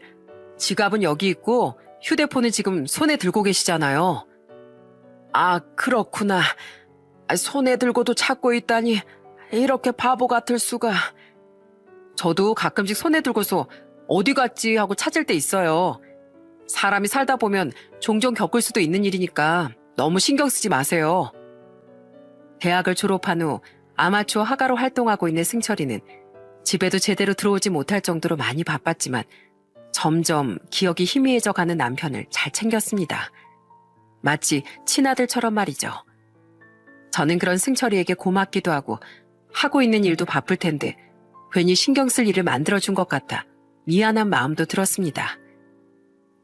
S1: 지갑은 여기 있고 휴대폰은 지금 손에 들고 계시잖아요. 아, 그렇구나. 손에 들고도 찾고 있다니 이렇게 바보 같을 수가. 저도 가끔씩 손에 들고서 어디 갔지 하고 찾을 때 있어요. 사람이 살다 보면 종종 겪을 수도 있는 일이니까 너무 신경 쓰지 마세요. 대학을 졸업한 후 아마추어 화가로 활동하고 있는 승철이는 집에도 제대로 들어오지 못할 정도로 많이 바빴지만 점점 기억이 희미해져 가는 남편을 잘 챙겼습니다. 마치 친아들처럼 말이죠. 저는 그런 승철이에게 고맙기도 하고 있는 일도 바쁠 텐데 괜히 신경 쓸 일을 만들어준 것 같아 미안한 마음도 들었습니다.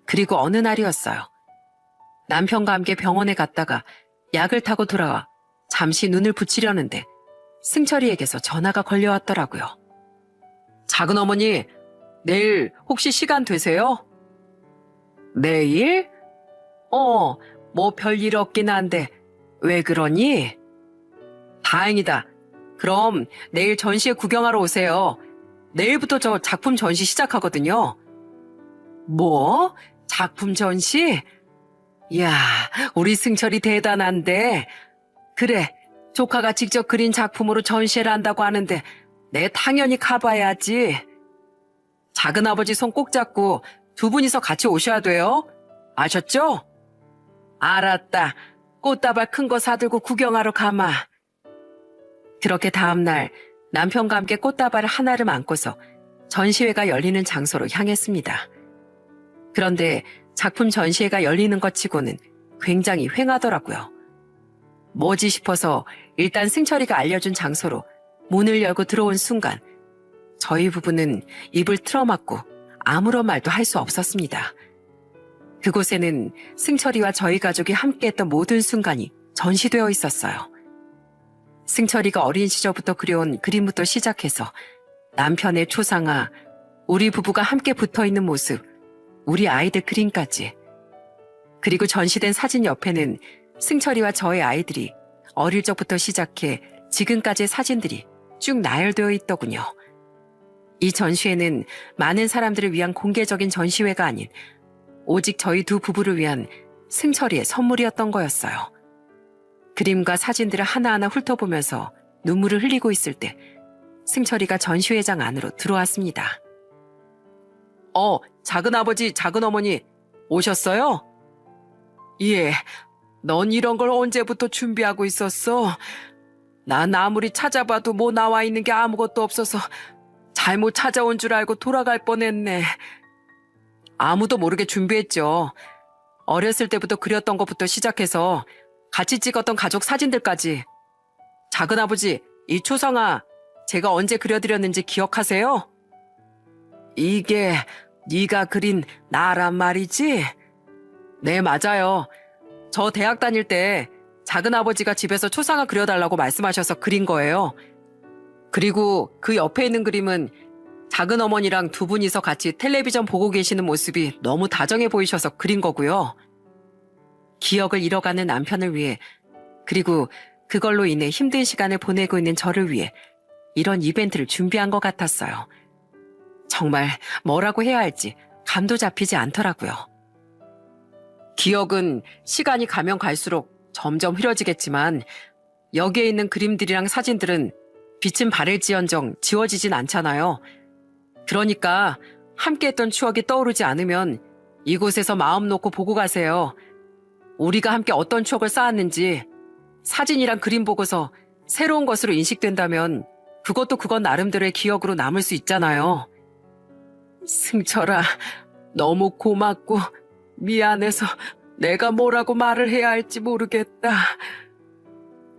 S1: 그리고 어느 날이었어요. 남편과 함께 병원에 갔다가 약을 타고 돌아와 잠시 눈을 붙이려는데 승철이에게서 전화가 걸려왔더라고요. 작은어머니, 내일 혹시 시간 되세요? 내일? 뭐 별일 없긴 한데 왜 그러니? 다행이다. 그럼 내일 전시회 구경하러 오세요. 내일부터 저 작품 전시 시작하거든요. 뭐? 작품 전시? 이야, 우리 승철이 대단한데. 그래, 조카가 직접 그린 작품으로 전시회를 한다고 하는데 내 당연히 가봐야지. 작은아버지 손 꼭 잡고 두 분이서 같이 오셔야 돼요. 아셨죠? 알았다. 꽃다발 큰 거 사들고 구경하러 가마. 그렇게 다음날 남편과 함께 꽃다발을 하나를 안고서 전시회가 열리는 장소로 향했습니다. 그런데 작품 전시회가 열리는 것 치고는 굉장히 휑하더라고요. 뭐지 싶어서 일단 승철이가 알려준 장소로 문을 열고 들어온 순간 저희 부부는 입을 틀어막고 아무런 말도 할 수 없었습니다. 그곳에는 승철이와 저희 가족이 함께했던 모든 순간이 전시되어 있었어요. 승철이가 어린 시절부터 그려온 그림부터 시작해서 남편의 초상화, 우리 부부가 함께 붙어있는 모습, 우리 아이들 그림까지. 그리고 전시된 사진 옆에는 승철이와 저의 아이들이 어릴 적부터 시작해 지금까지의 사진들이 쭉 나열되어 있더군요. 이 전시회는 많은 사람들을 위한 공개적인 전시회가 아닌 오직 저희 두 부부를 위한 승철이의 선물이었던 거였어요. 그림과 사진들을 하나하나 훑어보면서 눈물을 흘리고 있을 때 승철이가 전시회장 안으로 들어왔습니다. 작은아버지, 작은어머니 오셨어요? 예, 넌 이런 걸 언제부터 준비하고 있었어? 난 아무리 찾아봐도 뭐 나와 있는 게 아무것도 없어서 잘못 찾아온 줄 알고 돌아갈 뻔했네. 아무도 모르게 준비했죠. 어렸을 때부터 그렸던 것부터 시작해서 같이 찍었던 가족 사진들까지. 작은아버지, 이 초상화 제가 언제 그려드렸는지 기억하세요? 이게 네가 그린 나란 말이지? 네, 맞아요. 저 대학 다닐 때 작은아버지가 집에서 초상화 그려달라고 말씀하셔서 그린 거예요. 그리고 그 옆에 있는 그림은 작은어머니랑 두 분이서 같이 텔레비전 보고 계시는 모습이 너무 다정해 보이셔서 그린 거고요. 기억을 잃어가는 남편을 위해, 그리고 그걸로 인해 힘든 시간을 보내고 있는 저를 위해 이런 이벤트를 준비한 것 같았어요. 정말 뭐라고 해야 할지 감도 잡히지 않더라고요. 기억은 시간이 가면 갈수록 점점 흐려지겠지만 여기에 있는 그림들이랑 사진들은 빛은 바랄지언정 지워지진 않잖아요. 그러니까 함께했던 추억이 떠오르지 않으면 이곳에서 마음 놓고 보고 가세요. 우리가 함께 어떤 추억을 쌓았는지 사진이랑 그림 보고서 새로운 것으로 인식된다면 그것도 그건 나름대로의 기억으로 남을 수 있잖아요. 승철아, 너무 고맙고 미안해서 내가 뭐라고 말을 해야 할지 모르겠다.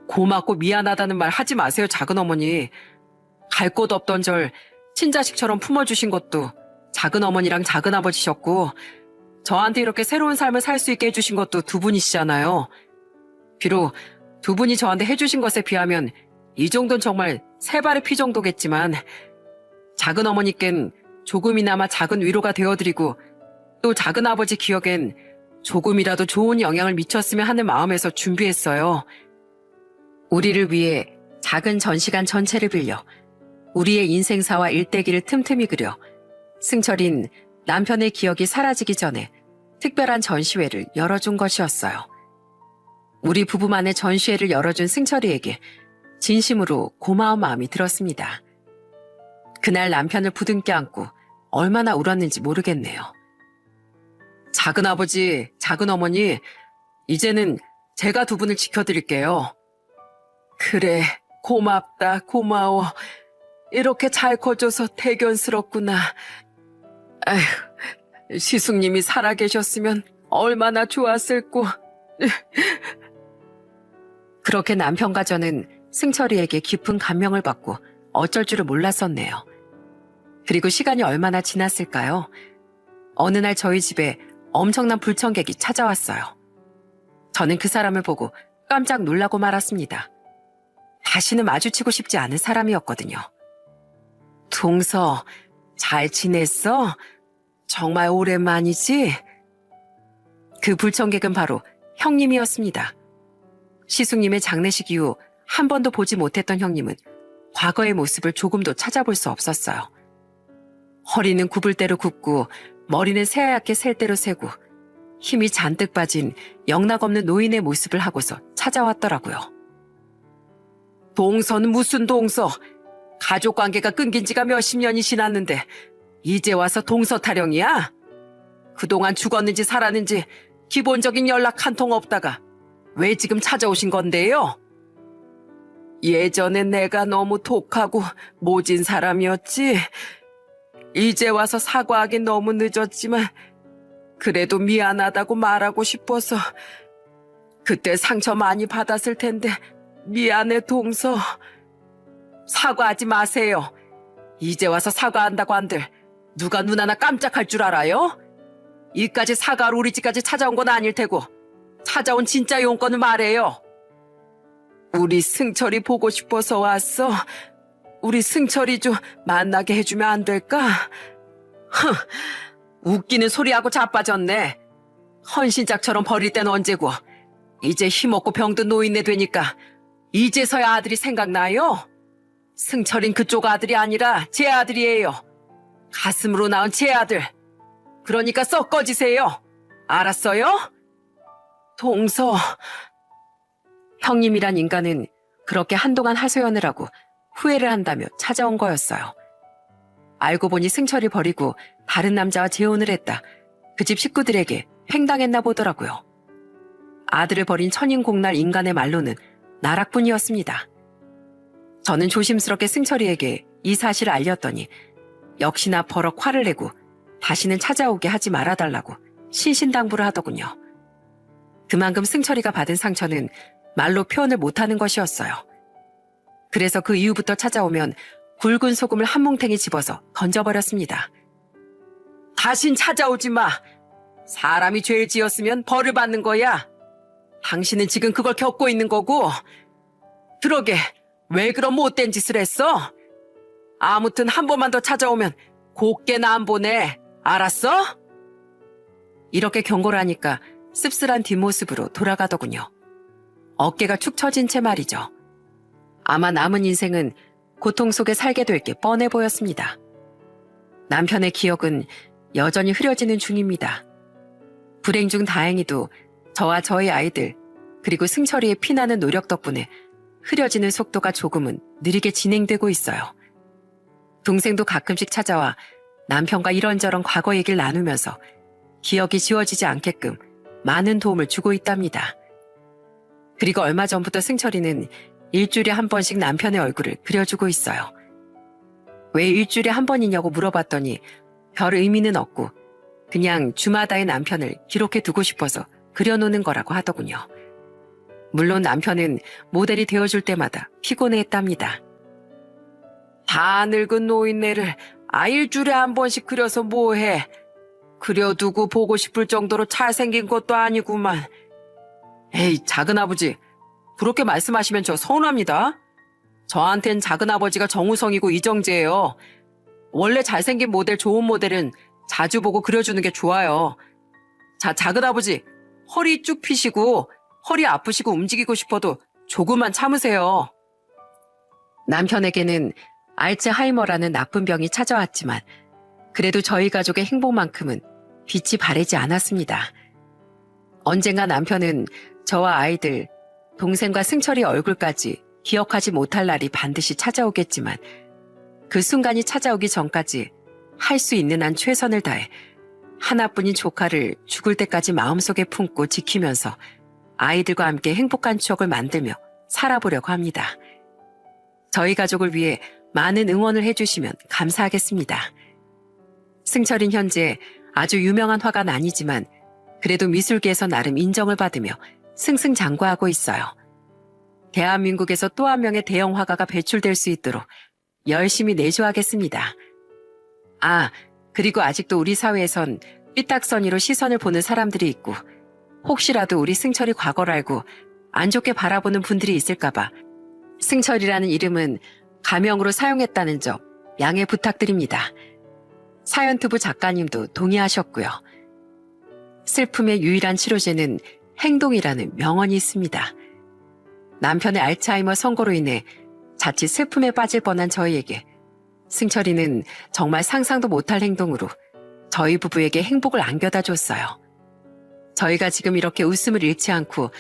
S1: 고맙고 미안하다는 말 하지 마세요, 작은어머니. 갈 곳 없던 절 친자식처럼 품어주신 것도 작은어머니랑 작은아버지셨고, 저한테 이렇게 새로운 삶을 살 수 있게 해주신 것도 두 분이시잖아요. 비록 두 분이 저한테 해주신 것에 비하면 이 정도는 정말 세 발의 피 정도겠지만, 작은어머니께는 조금이나마 작은 위로가 되어드리고 또 작은아버지 기억엔 조금이라도 좋은 영향을 미쳤으면 하는 마음에서 준비했어요. 우리를 위해 작은 전시관 전체를 빌려 우리의 인생사와 일대기를 틈틈이 그려 승철인 남편의 기억이 사라지기 전에 특별한 전시회를 열어준 것이었어요. 우리 부부만의 전시회를 열어준 승철이에게 진심으로 고마운 마음이 들었습니다. 그날 남편을 부둥켜 안고 얼마나 울었는지 모르겠네요. 작은아버지, 작은어머니, 이제는 제가 두 분을 지켜드릴게요. 그래, 고맙다, 고마워. 이렇게 잘 커줘서 대견스럽구나. 아휴, 시숙님이 살아계셨으면 얼마나 좋았을꼬. 그렇게 남편과 저는 승철이에게 깊은 감명을 받고 어쩔 줄을 몰랐었네요. 그리고 시간이 얼마나 지났을까요? 어느 날 저희 집에 엄청난 불청객이 찾아왔어요. 저는 그 사람을 보고 깜짝 놀라고 말았습니다. 다시는 마주치고 싶지 않은 사람이었거든요. 동서, 잘 지냈어? 정말 오랜만이지? 그 불청객은 바로 형님이었습니다. 시숙님의 장례식 이후 한 번도 보지 못했던 형님은 과거의 모습을 조금도 찾아볼 수 없었어요. 허리는 굽을 대로 굽고 머리는 새하얗게 셀 대로 새고 힘이 잔뜩 빠진 영락없는 노인의 모습을 하고서 찾아왔더라고요. 동서는 무슨 동서? 가족관계가 끊긴 지가 몇십 년이 지났는데 이제 와서 동서 타령이야? 그동안 죽었는지 살았는지 기본적인 연락 한 통 없다가 왜 지금 찾아오신 건데요? 예전엔 내가 너무 독하고 모진 사람이었지. 이제 와서 사과하긴 너무 늦었지만 그래도 미안하다고 말하고 싶어서. 그때 상처 많이 받았을 텐데 미안해 동서. 사과하지 마세요. 이제 와서 사과한다고 한들 누가 눈 하나 깜짝할 줄 알아요? 이까지 사과로 우리 집까지 찾아온 건 아닐 테고 찾아온 진짜 용건을 말해요. 우리 승철이 보고 싶어서 왔어. 우리 승철이 좀 만나게 해주면 안 될까? 웃기는 소리하고 자빠졌네. 헌신짝처럼 버릴 땐 언제고. 이제 힘없고 병든 노인네 되니까 이제서야 아들이 생각나요? 승철인 그쪽 아들이 아니라 제 아들이에요. 가슴으로 낳은 제 아들. 그러니까 썩 꺼지세요. 알았어요? 동서. 형님이란 인간은 그렇게 한동안 하소연을 하고 후회를 한다며 찾아온 거였어요. 알고 보니 승철이 버리고 다른 남자와 재혼을 했다. 그 집 식구들에게 횡당했나 보더라고요. 아들을 버린 천인공날 인간의 말로는 나락뿐이었습니다. 저는 조심스럽게 승철이에게 이 사실을 알렸더니 역시나 버럭 화를 내고 다시는 찾아오게 하지 말아달라고 신신당부를 하더군요. 그만큼 승철이가 받은 상처는 말로 표현을 못하는 것이었어요. 그래서 그 이후부터 찾아오면 굵은 소금을 한 뭉탱이 집어서 던져버렸습니다. 다신 찾아오지 마. 사람이 죄를 지었으면 벌을 받는 거야. 당신은 지금 그걸 겪고 있는 거고. 그러게 왜 그런 못된 짓을 했어? 아무튼 한 번만 더 찾아오면 곱게나 안 보내. 알았어? 이렇게 경고를 하니까 씁쓸한 뒷모습으로 돌아가더군요. 어깨가 축 처진 채 말이죠. 아마 남은 인생은 고통 속에 살게 될 게 뻔해 보였습니다. 남편의 기억은 여전히 흐려지는 중입니다. 불행 중 다행히도 저와 저희 아이들 그리고 승철이의 피나는 노력 덕분에 흐려지는 속도가 조금은 느리게 진행되고 있어요. 동생도 가끔씩 찾아와 남편과 이런저런 과거 얘기를 나누면서 기억이 지워지지 않게끔 많은 도움을 주고 있답니다. 그리고 얼마 전부터 승철이는 일주일에 한 번씩 남편의 얼굴을 그려주고 있어요. 왜 일주일에 한 번이냐고 물어봤더니 별 의미는 없고 그냥 주마다의 남편을 기록해 두고 싶어서 그려놓는 거라고 하더군요. 물론 남편은 모델이 되어줄 때마다 피곤해했답니다. 다 늙은 노인네를 일주일에 한 번씩 그려서 뭐해. 그려두고 보고 싶을 정도로 잘생긴 것도 아니구만. 에이, 작은아버지. 그렇게 말씀하시면 저 서운합니다. 저한텐 작은아버지가 정우성이고 이정재예요. 원래 잘생긴 모델, 좋은 모델은 자주 보고 그려주는 게 좋아요. 자, 작은아버지. 허리 쭉 펴시고 허리 아프시고 움직이고 싶어도 조금만 참으세요. 남편에게는 알츠하이머라는 나쁜 병이 찾아왔지만 그래도 저희 가족의 행복만큼은 빛이 바래지 않았습니다. 언젠가 남편은 저와 아이들, 동생과 승철이 얼굴까지 기억하지 못할 날이 반드시 찾아오겠지만 그 순간이 찾아오기 전까지 할 수 있는 한 최선을 다해 하나뿐인 조카를 죽을 때까지 마음속에 품고 지키면서 아이들과 함께 행복한 추억을 만들며 살아보려고 합니다. 저희 가족을 위해 많은 응원을 해주시면 감사하겠습니다. 승철인 현재 아주 유명한 화가는 아니지만 그래도 미술계에서 나름 인정을 받으며 승승장구하고 있어요. 대한민국에서 또 한 명의 대형 화가가 배출될 수 있도록 열심히 내조하겠습니다. 아, 그리고 아직도 우리 사회에선 삐딱선이로 시선을 보는 사람들이 있고 혹시라도 우리 승철이 과거를 알고 안 좋게 바라보는 분들이 있을까봐 승철이라는 이름은 가명으로 사용했다는 점 양해 부탁드립니다. 사연투부 작가님도 동의하셨고요. 슬픔의 유일한 치료제는 행동이라는 명언이 있습니다. 남편의 알츠하이머 선고로 인해 자칫 슬픔에 빠질 뻔한 저희에게 승철이는 정말 상상도 못할 행동으로 저희 부부에게 행복을 안겨다 줬어요. 저희가 지금 이렇게 웃음을 잃지 않고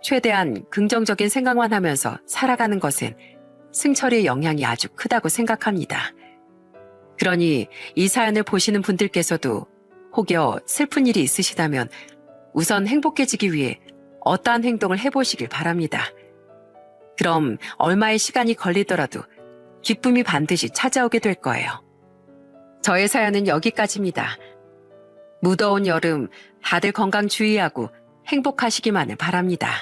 S1: 최대한 긍정적인 생각만 하면서 살아가는 것엔 승철이의 영향이 아주 크다고 생각합니다. 그러니 이 사연을 보시는 분들께서도 혹여 슬픈 일이 있으시다면 우선 행복해지기 위해 어떠한 행동을 해보시길 바랍니다. 그럼 얼마의 시간이 걸리더라도 기쁨이 반드시 찾아오게 될 거예요. 저의 사연은 여기까지입니다. 무더운 여름 다들 건강 주의하고 행복하시기만을 바랍니다.